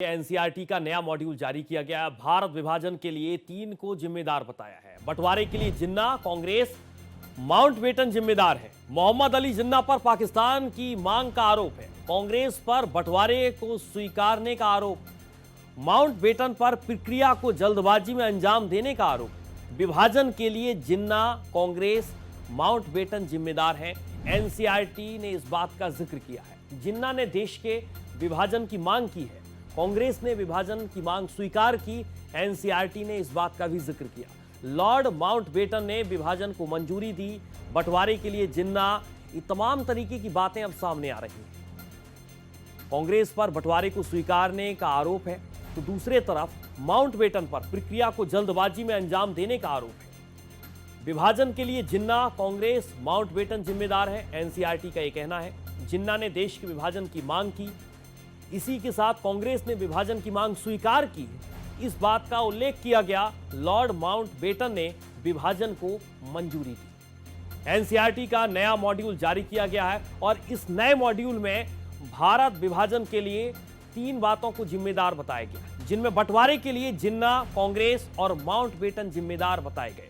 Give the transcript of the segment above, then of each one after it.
NCERT का नया module जारी किया गया है। भारत विभाजन के लिए 3 को जिम्मेदार बताया है। बंटवारे के लिए जिन्ना, कांग्रेस, माउंटबेटन जिम्मेदार है। मोहम्मद अली जिन्ना पर पाकिस्तान की मांग का आरोप है। कांग्रेस पर बंटवारे को स्वीकारने का आरोप। माउंटबेटन पर प्रक्रिया को जल्दबाजी में अंजाम देने का आरोप। विभाजन के लिए जिन्ना, कांग्रेस, माउंटबेटन जिम्मेदार है। एनसीईआरटी ने इस बात का जिक्र किया है। जिन्ना ने देश के विभाजन की मांग की है। कांग्रेस ने विभाजन की मांग स्वीकार की। एनसीईआरटी ने इस बात का भी जिक्र किया। लॉर्ड माउंटबेटन ने विभाजन को मंजूरी दी। बंटवारे के लिए जिन्ना, ये तमाम तरीके की बातें अब सामने आ रही हैं। कांग्रेस पर बंटवारे को स्वीकारने का आरोप है, तो दूसरे तरफ माउंटबेटन पर प्रक्रिया को जल्दबाजी में अंजाम देने का आरोप है। विभाजन के लिए जिन्ना, कांग्रेस, माउंटबेटन जिम्मेदार है। एनसीईआरटी का यह कहना है। जिन्ना ने देश के विभाजन की मांग की। इसी के साथ कांग्रेस ने विभाजन की मांग स्वीकार की। इस बात का उल्लेख किया गया। लॉर्ड माउंटबेटन ने विभाजन को मंजूरी दी। एनसीईआरटी का नया मॉड्यूल जारी किया गया है और इस नए मॉड्यूल में भारत विभाजन के लिए 3 बातों को जिम्मेदार बताया गया, जिनमें बंटवारे के लिए जिन्ना, कांग्रेस और माउंटबेटन जिम्मेदार बताए गए।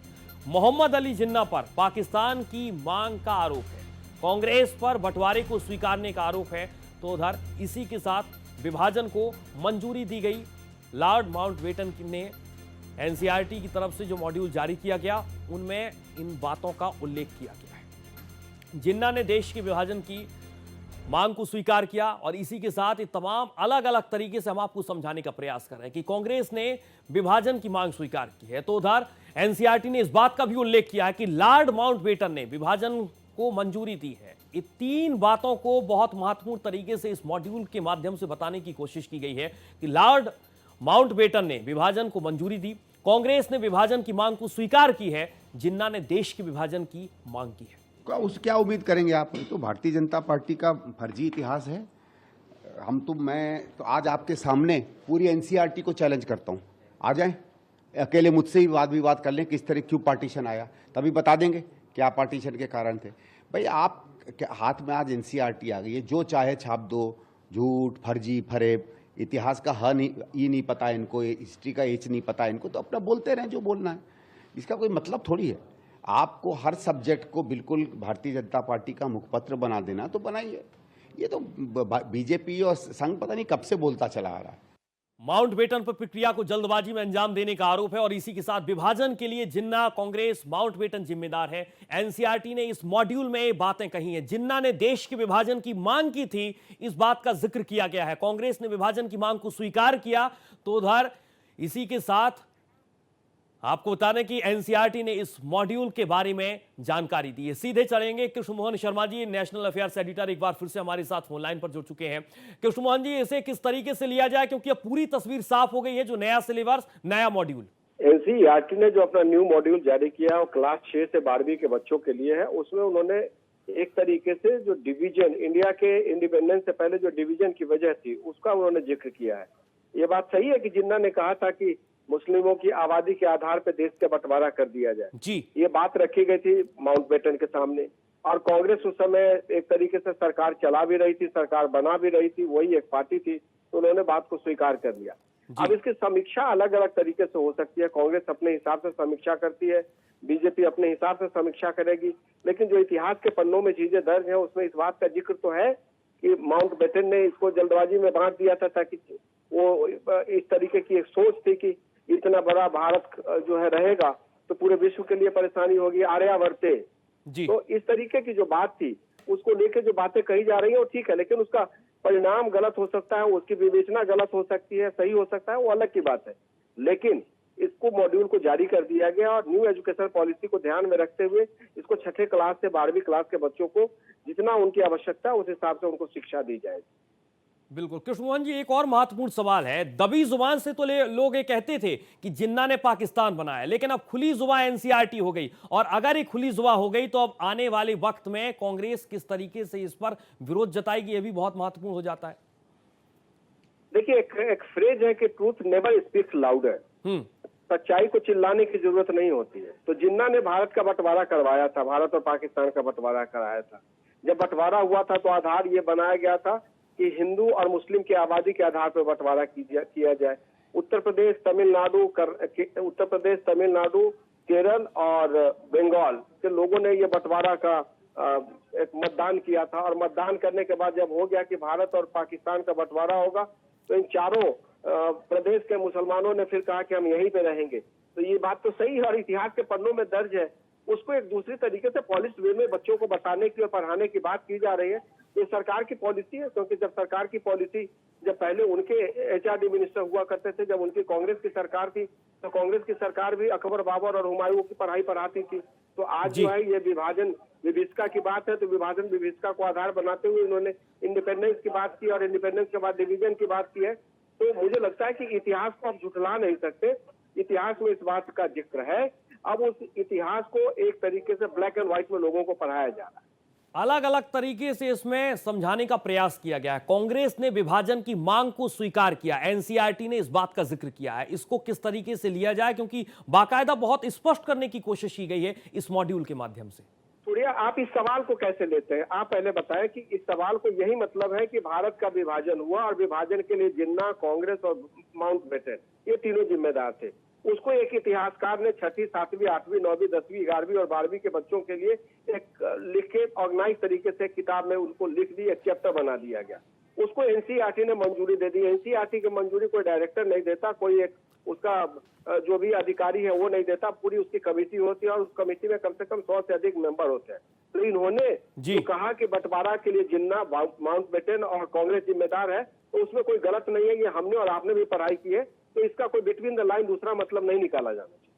मोहम्मद अली जिन्ना पर पाकिस्तान की मांग का आरोप है। कांग्रेस पर बंटवारे को स्वीकारने का आरोप है, तो उधर इसी के साथ विभाजन को मंजूरी दी गई। लॉर्ड माउंटबेटन ने एनसीईआरटी की तरफ से जो मॉड्यूल जारी किया गया, उनमें इन बातों का उल्लेख किया गया है। जिन्ना ने देश के विभाजन की मांग को स्वीकार किया और इसी के साथ ये तमाम अलग अलग तरीके से हम आपको समझाने का प्रयास कर रहे हैं कि कांग्रेस ने विभाजन की मांग स्वीकार की है, तो उधर एनसीईआरटी ने इस बात का भी उल्लेख किया है कि लॉर्ड माउंटबेटन ने विभाजन को मंजूरी दी है। ये 3 बातों को बहुत महत्वपूर्ण तरीके से इस मॉड्यूल के माध्यम से बताने की कोशिश की गई है कि लॉर्ड माउंटबेटन ने विभाजन को मंजूरी दी, कांग्रेस ने विभाजन की मांग को स्वीकार की है, जिन्ना ने देश के विभाजन की मांग की है। क्या उम्मीद करेंगे आप? तो भारतीय जनता पार्टी का फर्जी इतिहास है। मैं तो आज आपके सामने पूरी एनसीईआरटी को चैलेंज करता हूं। आ जाएं, अकेले मुझसे ही वाद विवाद कर लें किस तरह क्यों पार्टीशन आया, तभी बता देंगे क्या पार्टीशन के कारण थे। भाई, आप हाथ में आज एनसीईआरटी आ गई है, जो चाहे छाप दो। झूठ, फर्जी, फरेब, इतिहास का ह नहीं, ई नहीं पता इनको, हिस्ट्री का एच नहीं पता इनको, तो अपना बोलते रहें जो बोलना है। इसका कोई मतलब थोड़ी है। आपको हर सब्जेक्ट को बिल्कुल भारतीय जनता पार्टी का मुखपत्र बना देना, तो बनाइए। ये तो बीजेपी और संघ पता नहीं कब से बोलता चला आ रहा है। माउंटबेटन पर प्रक्रिया को जल्दबाजी में अंजाम देने का आरोप है और इसी के साथ विभाजन के लिए जिन्ना, कांग्रेस, माउंटबेटन जिम्मेदार है। एनसीईआरटी ने इस मॉड्यूल में ये बातें कही हैं। जिन्ना ने देश के विभाजन की मांग की थी, इस बात का जिक्र किया गया है। कांग्रेस ने विभाजन की मांग को स्वीकार किया, तो उधर इसी के साथ आपको बता दें कि एनसीईआरटी ने इस मॉड्यूल के बारे में जानकारी दी है। सीधे चलेंगे Krishna Mohan Sharma ji, national affairs editor, एक बार फिर से हमारे साथ फोन लाइन पर जुड़ चुके हैं। कृष्ण मोहन जी, इसे किस तरीके से लिया जाए, क्योंकि अब पूरी तस्वीर साफ हो गई है। जो नया सिलेबस, नया मॉड्यूल, एनसीईआरटी ने जो अपना न्यू मॉड्यूल जारी किया है वो क्लास 6 से 12वीं के बच्चों के लिए है। उसमें उन्होंने एक तरीके से जो डिवीजन, इंडिया के इंडिपेंडेंस से पहले जो डिवीजन की वजह थी, उसका उन्होंने जिक्र किया है। ये बात सही है कि जिन्ना ने कहा था कि मुस्लिमों की आबादी के आधार पर देश का बंटवारा कर दिया जाए जी। ये बात रखी गई थी माउंटबेटन के सामने, और कांग्रेस उस समय एक तरीके से सरकार चला भी रही थी, सरकार बना भी रही थी, वही एक पार्टी थी, तो उन्होंने बात को स्वीकार कर लिया। अब इसकी समीक्षा अलग अलग तरीके से हो सकती है। कांग्रेस अपने हिसाब से समीक्षा करती है, बीजेपी अपने हिसाब से समीक्षा करेगी, लेकिन जो इतिहास के पन्नों में चीजें दर्ज है उसमें इस बात का जिक्र तो है कि माउंटबेटन ने इसको जल्दबाजी में बांट दिया था, ताकि वो इस तरीके की एक सोच थी कि इतना बड़ा भारत जो है रहेगा तो पूरे विश्व के लिए परेशानी होगी, आर्यावर्ते जी। तो इस तरीके की जो बात थी, उसको लेकर जो बातें कही जा रही है वो ठीक है, लेकिन उसका परिणाम गलत हो सकता है, उसकी विवेचना गलत हो सकती है, सही हो सकता है, वो अलग की बात है। लेकिन इसको मॉड्यूल को जारी कर दिया गया और न्यू एजुकेशन पॉलिसी को ध्यान में रखते हुए इसको 6ठे क्लास से 12वीं क्लास के बच्चों को जितना उनकी आवश्यकता है उस हिसाब से उनको शिक्षा दी जाएगी। बिल्कुल कृष्ण मोहन जी, एक और महत्वपूर्ण सवाल है। दबी जुबान से तो लोग ये कहते थे कि जिन्ना ने पाकिस्तान बनाया, लेकिन अब खुली जुबान एनसीईआरटी हो गई, और अगर ये खुली जुबान हो गई तो अब आने वाले वक्त में कांग्रेस किस तरीके से इस पर विरोध जताएगी, ये भी बहुत महत्वपूर्ण हो जाता है। देखिए, एक फ्रेज है कि ट्रूथ नेवर स्पीक्स लाउडर। सच्चाई को चिल्लाने की जरूरत नहीं होती है। तो जिन्ना ने भारत का बंटवारा करवाया था, भारत और पाकिस्तान का बंटवारा कराया था। जब बंटवारा हुआ था तो आधार ये बनाया गया था कि हिंदू और मुस्लिम की आबादी के आधार पर बंटवारा किया जाए। उत्तर प्रदेश, तमिलनाडु, केरल और बंगाल के लोगों ने ये बंटवारा का एक मतदान किया था, और मतदान करने के बाद जब हो गया कि भारत और पाकिस्तान का बंटवारा होगा, तो इन चारों प्रदेश के मुसलमानों ने फिर कहा कि हम यहीं पे रहेंगे। तो ये बात तो सही है और इतिहास के पन्नों में दर्ज है। उसको एक दूसरी तरीके से पॉलिश वे में बच्चों को बताने की और पढ़ाने की बात की जा रही है। ये सरकार की पॉलिसी है, क्योंकि जब सरकार की पॉलिसी, जब पहले उनके एचआरडी मिनिस्टर हुआ करते थे, जब उनकी कांग्रेस की सरकार थी, तो कांग्रेस की सरकार भी अकबर, बाबर और हुमायूं की पढ़ाई पढ़ाती थी। तो आज जो है ये विभाजन विभिषका की बात है, तो विभाजन विभिषका को आधार बनाते हुए इन्होंने इंडिपेंडेंस की बात की और इंडिपेंडेंस के बाद डिवीजन की बात की है। तो मुझे लगता है कि इतिहास को आप झुठला नहीं सकते। इतिहास में इस बात का जिक्र है। अब उस इतिहास को एक तरीके से ब्लैक एंड व्हाइट में लोगों को पढ़ाया जा रहा है। अलग अलग तरीके से इसमें समझाने का प्रयास किया गया है। कांग्रेस ने विभाजन की मांग को स्वीकार किया, एनसीईआरटी ने इस बात का जिक्र किया है। इसको किस तरीके से लिया जाए, क्योंकि बाकायदा बहुत स्पष्ट करने की कोशिश की गई है इस मॉड्यूल के माध्यम से। सूर्या, आप इस सवाल को कैसे लेते हैं? आप पहले बताएं कि इस सवाल को यही मतलब है कि भारत का विभाजन हुआ और विभाजन के लिए जिन्ना, कांग्रेस और माउंटबेटन ये तीनों जिम्मेदार थे। उसको एक इतिहासकार ने 6वीं, 7वीं, 8वीं, 9वीं, 10वीं, 11वीं और 12वीं के बच्चों के लिए एक लिख के ऑर्गेनाइज तरीके से किताब में उनको लिख दी, एक चैप्टर बना दिया गया। उसको एनसीईआरटी ने मंजूरी दे दी। एनसीईआरटी की मंजूरी कोई डायरेक्टर नहीं देता, कोई एक उसका जो भी अधिकारी है वो नहीं देता, पूरी उसकी कमेटी होती है और उस कमेटी में कम से कम 100 से अधिक मेंबर होते हैं। तो इन्होंने जो कहा कि बंटवारा के लिए जिन्ना, माउंटबेटन और कांग्रेस जिम्मेदार है, तो उसमें कोई गलत नहीं है। ये हमने और आपने भी पढ़ाई की है, तो इसका कोई बिटवीन द लाइन दूसरा मतलब नहीं निकाला जाना चाहिए।